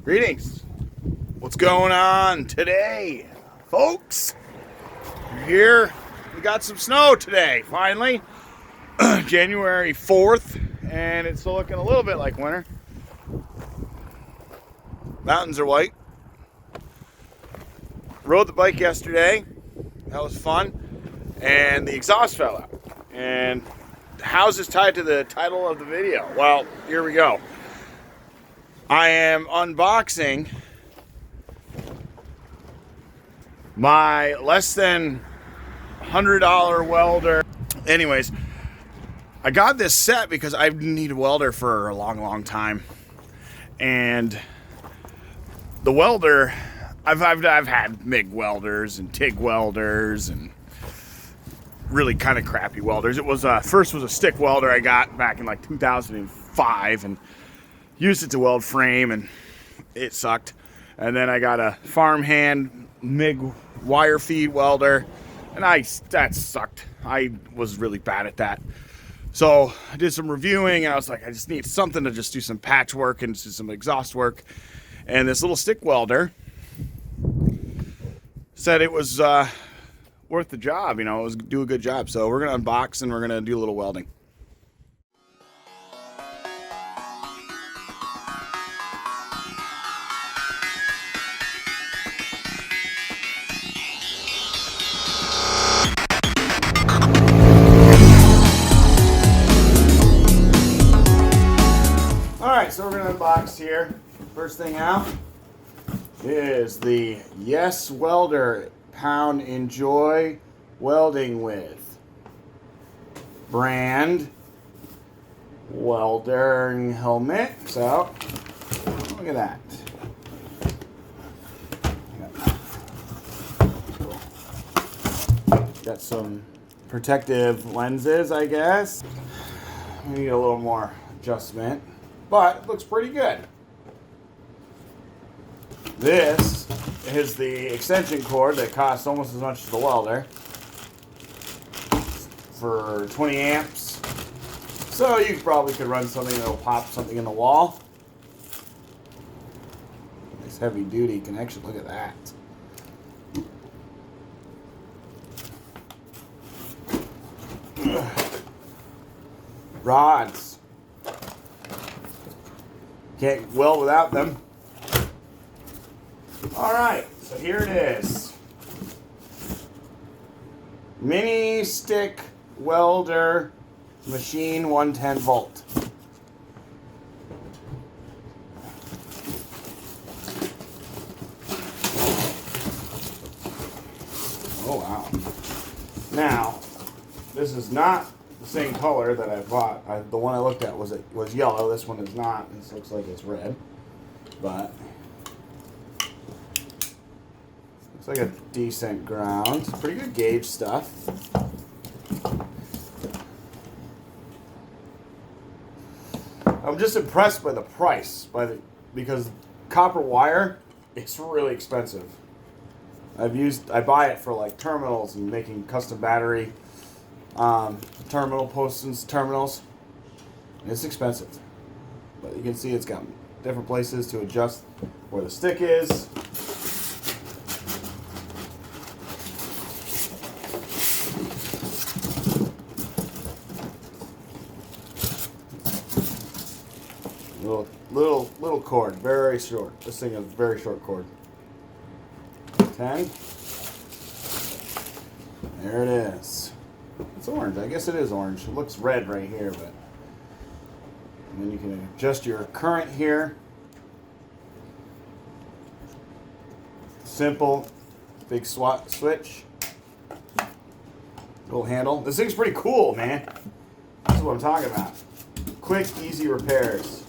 Greetings. What's going on today, folks? We're here. We got some snow today, finally. January 4th, and it's looking a little bit like winter. Mountains are white. Rode the bike yesterday. That was fun. And the exhaust fell out. And how's this tied to the title of the video? Well, here we go. I am unboxing my less than $100 welder. Anyways, I got this set because I need a welder for a long time. And the welder, I've had MIG welders and TIG welders and really kind of crappy welders. It was first was a stick welder I got back in like 2005 and used it to weld frame, and it sucked. And then I got a farmhand MIG wire feed welder, and that sucked. I was really bad at that. So I did some reviewing, and I was like, I just need something to just do some patchwork and do some exhaust work. And this little stick welder said it was worth the job, it was do a good job. So we're gonna unbox and we're gonna do a little welding. Alright, so we're going to unbox here. First thing out is the Yes Welder Pound Enjoy Welding With brand welding helmet. So, look at that. Got some protective lenses, I guess. We need a little more adjustment, but it looks pretty good. This is the extension cord that costs almost as much as the welder for 20 amps. So you probably could run something that'll pop something in the wall. Nice heavy duty connection. Look at that. Rods. Can't weld without them. Alright, so here it is. Mini stick welder machine 110 volt. Oh wow. Now, this is not the same color that I bought. The one I looked at was yellow. This one is not. This looks like it's red, but looks like a decent ground. Pretty good gauge stuff. I'm just impressed by the price, because copper wire, it's really expensive. I buy it for like terminals and making custom battery terminal posts and terminals. It's expensive, but you can see it's got different places to adjust where the stick is. Little cord, very short. This thing is very short cord. 10. There it is. It's orange. I guess it is orange. It looks red right here, but and then you can adjust your current here. Simple, big switch. Little handle. This thing's pretty cool, man. That's what I'm talking about. Quick, easy repairs.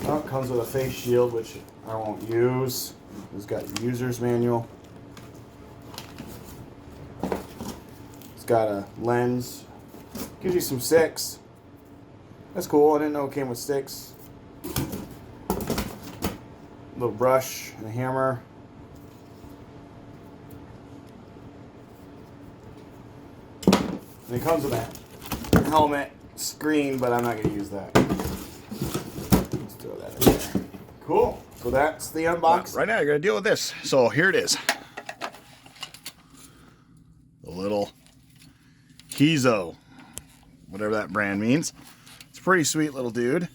Oh, it comes with a face shield, which I won't use. It's got a user's manual. It's got a lens. Gives you some sticks. That's cool. I didn't know it came with sticks. Little brush and a hammer. And it comes with a helmet screen, but I'm not going to use that. Let's throw that in there. Cool. So that's the unbox. Right now you're going to deal with this. So here it is. The little Kizo, whatever that brand means. It's a pretty sweet little dude.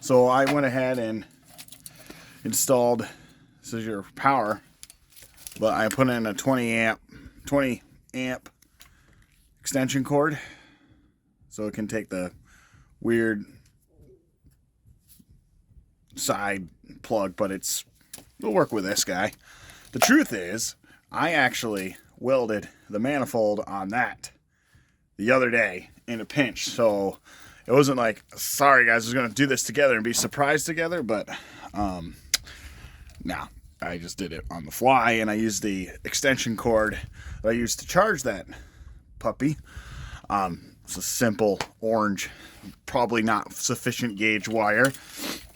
So I went ahead and installed, this is your power, but I put in a 20 amp extension cord so it can take the weird side plug, but it'll work with this guy. The truth is, I actually welded the manifold on that the other day in a pinch, so it wasn't like, sorry guys, I was going to do this together and be surprised together, but no, I just did it on the fly, and I used the extension cord that I used to charge that puppy. It's a simple orange, probably not sufficient gauge wire,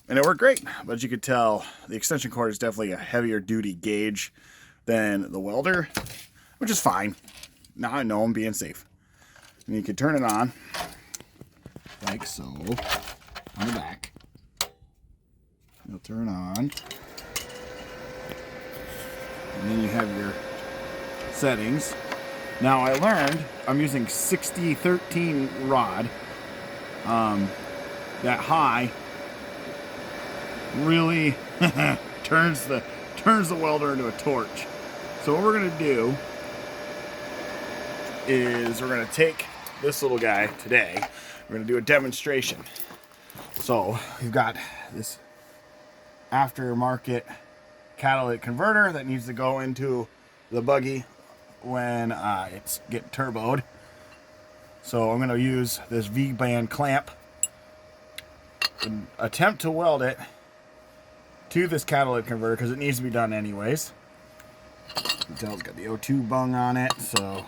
and it worked great. But as you could tell, the extension cord is definitely a heavier duty gauge than the welder, which is fine. Now I know I'm being safe. And you can turn it on like so on the back. You'll turn on, and then you have your settings. Now I learned I'm using 60-13 rod. That high really turns the welder into a torch. So what we're gonna do is we're gonna take this little guy today. We're gonna do a demonstration. So we've got this aftermarket catalytic converter that needs to go into the buggy when it's getting turboed. So I'm going to use this V-band clamp and attempt to weld it to this catalytic converter because it needs to be done anyways. You can tell it's got the O2 bung on it. So,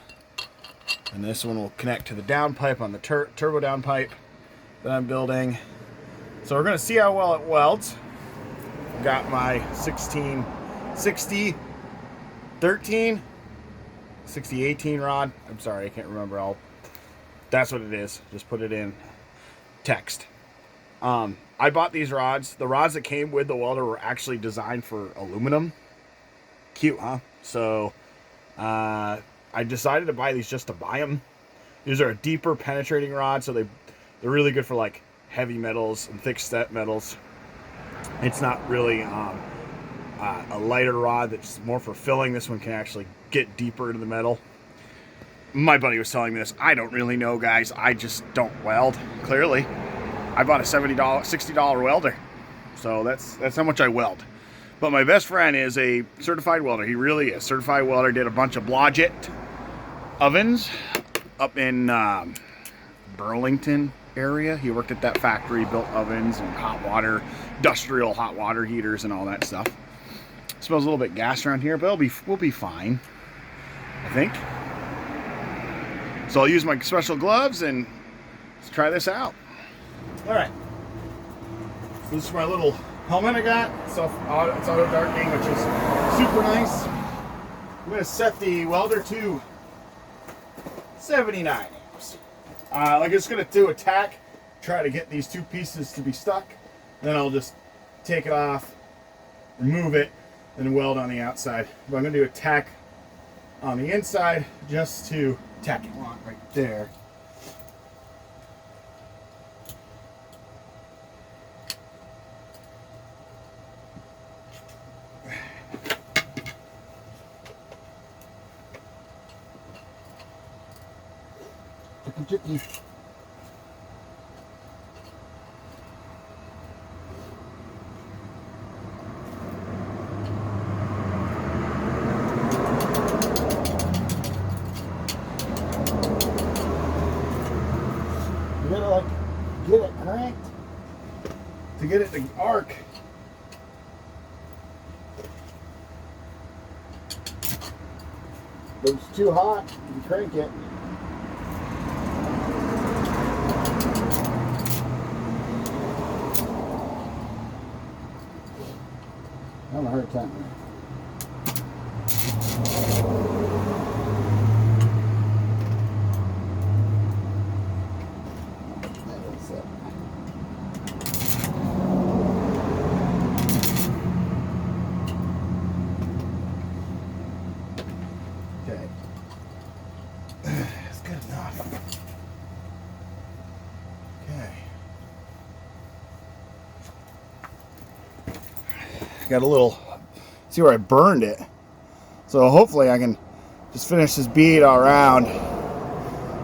and this one will connect to the downpipe on the turbo downpipe that I'm building. So we're going to see how well it welds. I've got my 60-18 rod. I'm sorry, I can't remember. That's what it is. Just put it in text. I bought these rods. The rods that came with the welder were actually designed for aluminum. Cute, huh? So I decided to buy these just to buy them. These are a deeper penetrating rod, so they're really good for like heavy metals and thick set metals. It's not really a lighter rod that's more for filling. This one can actually get deeper into the metal. My buddy was telling me this. I don't really know, guys. I just don't weld, clearly. I bought a $60 welder. So that's how much I weld. But my best friend is a certified welder. He really is. Certified welder. Did a bunch of Blodgett ovens up in Burlington area. He worked at that factory, built ovens and hot water, industrial hot water heaters and all that stuff. Smells a little bit gas around here, but we'll be fine, I think. So I'll use my special gloves and let's try this out. All right. So this is my little helmet I got. It's auto darkening, which is super nice. I'm going to set the welder to 79 amps. Like it's going to do a tack, try to get these two pieces to be stuck. Then I'll just take it off, remove it, and weld on the outside. But I'm going to do a tack on the inside just to tack it on right there. Chicky. You gotta get it cranked to get it to arc. If it's too hot, you can crank it. I'm having a hard time. got a little, see where I burned it. So hopefully I can just finish this bead all around,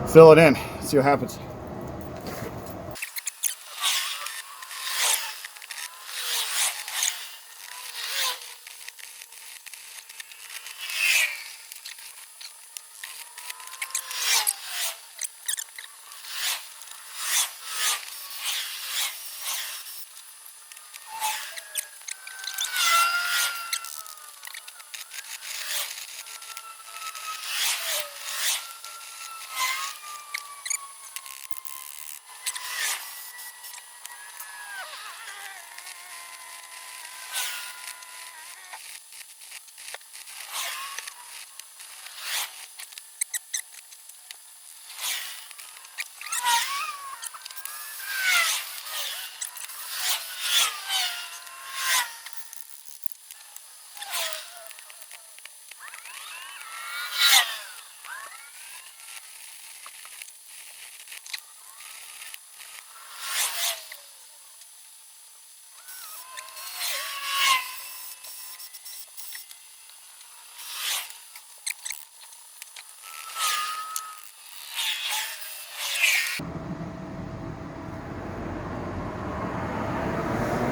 fill it in, see what happens.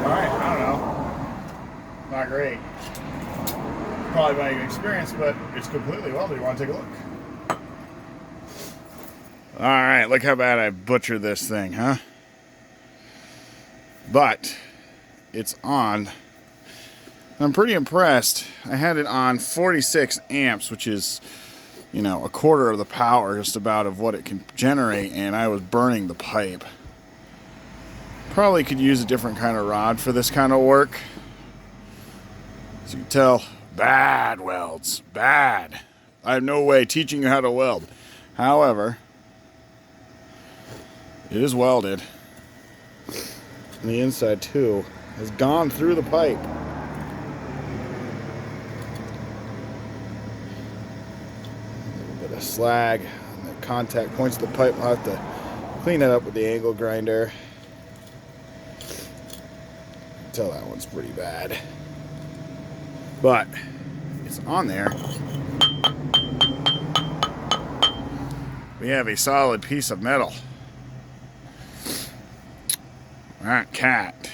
Alright, I don't know. Not great. Probably my experience, but it's completely welded. You want to take a look? Alright, look how bad I butchered this thing, huh? But it's on. I'm pretty impressed. I had it on 46 amps, which is, you know, a quarter of the power just about of what it can generate, and I was burning the pipe. Probably could use a different kind of rod for this kind of work. As you can tell, bad welds. Bad. I have no way teaching you how to weld. However, it is welded. And the inside, too, has gone through the pipe. A little bit of slag on the contact points of the pipe. I'll have to clean it up with the angle grinder. Tell that one's pretty bad, but it's on there. We have a solid piece of metal. That cat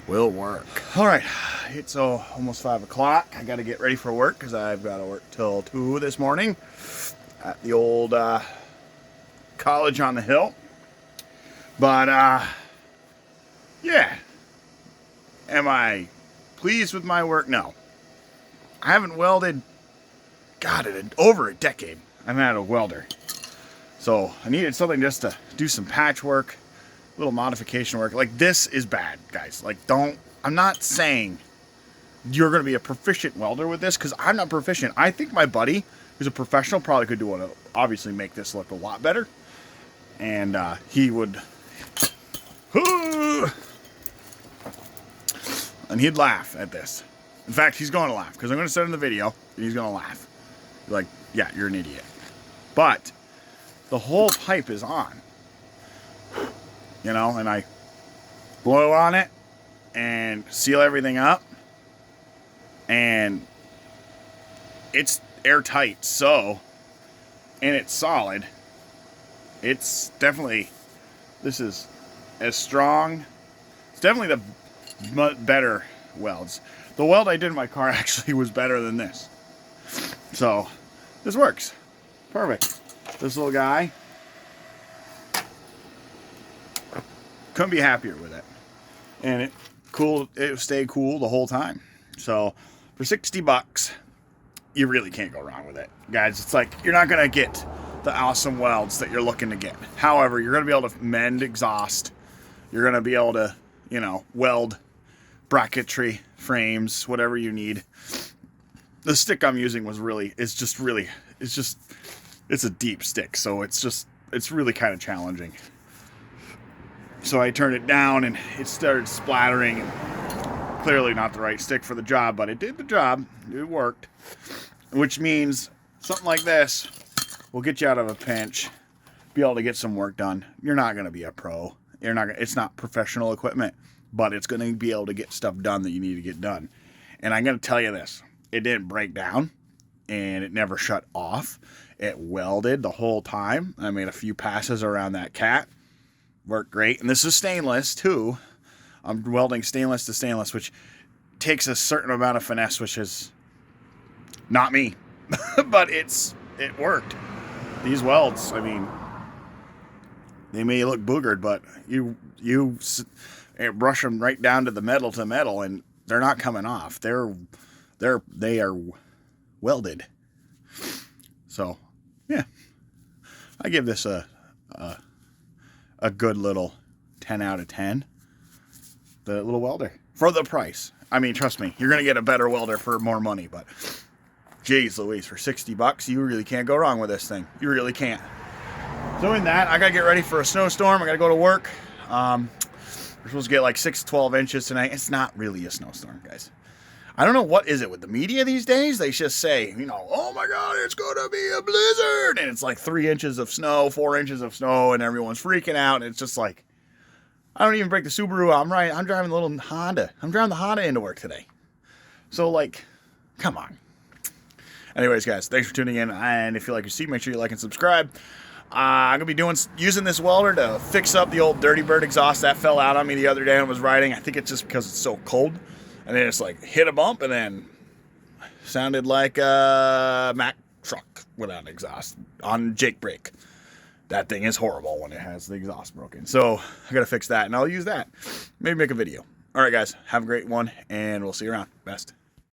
will work. All right, it's almost 5 o'clock. I got to get ready for work because I've got to work till 2 this morning at the old college on the hill. But yeah. Am I pleased with my work? No. I haven't welded, God, in over a decade. I've had a welder. So I needed something just to do some patchwork, a little modification work. Like, this is bad, guys. Like, I'm not saying you're going to be a proficient welder with this, because I'm not proficient. I think my buddy, who's a professional, probably could do it, obviously make this look a lot better. And he would... And he'd laugh at this. In fact, he's going to laugh, because I'm going to send him the video, and he's going to laugh. Like, yeah, you're an idiot. But the whole pipe is on. You know, and I blow on it and seal everything up. And it's airtight, so, and it's solid. It's definitely, this is as strong. It's definitely the better welds. The weld I did in my car actually was better than this. So, this works. Perfect. This little guy. Couldn't be happier with it. And it stayed cool the whole time. So, for 60 bucks, you really can't go wrong with it. Guys, it's like, you're not going to get the awesome welds that you're looking to get. However, you're going to be able to mend exhaust. You're going to be able to, you know, weld bracketry, frames, whatever you need. The stick I'm using it's a deep stick, so it's really kind of challenging. So I turned it down and it started splattering. Clearly not the right stick for the job, but it did the job. It worked. Which means something like this will get you out of a pinch, be able to get some work done. You're not going to be a pro. It's not professional equipment. but it's going to be able to get stuff done that you need to get done. And I'm going to tell you this, it didn't break down and it never shut off. It welded the whole time. I made a few passes around that cat. Worked great. And this is stainless too. I'm welding stainless to stainless, which takes a certain amount of finesse, which is not me, but it worked. These welds, I mean, they may look boogered, but you brush them right down to metal, and they're not coming off. They are welded. So, yeah, I give this a good little 10 out of 10. The little welder for the price. I mean, trust me, you're gonna get a better welder for more money, but geez Louise, for $60, you really can't go wrong with this thing. You really can't. So in that, I gotta get ready for a snowstorm. I gotta go to work. We're supposed to get like 6 to 12 inches tonight. It's not really a snowstorm, guys. I don't know what is it with the media these days. They just say, you know, oh my God, it's gonna be a blizzard, and it's like 3 inches of snow, 4 inches of snow, and everyone's freaking out. And it's just like, I don't even break the Subaru. I'm driving the little Honda. I'm driving the Honda into work today. So like, come on. Anyways, guys, thanks for tuning in. And if you like your seat, make sure you like and subscribe. I'm going to be using this welder to fix up the old Dirty Bird exhaust that fell out on me the other day when I was riding. I think it's just because it's so cold. And then it's like hit a bump and then sounded like a Mack truck without exhaust on Jake brake. That thing is horrible when it has the exhaust broken. So I got to fix that, and I'll use that. Maybe make a video. All right, guys, have a great one, and we'll see you around. Best.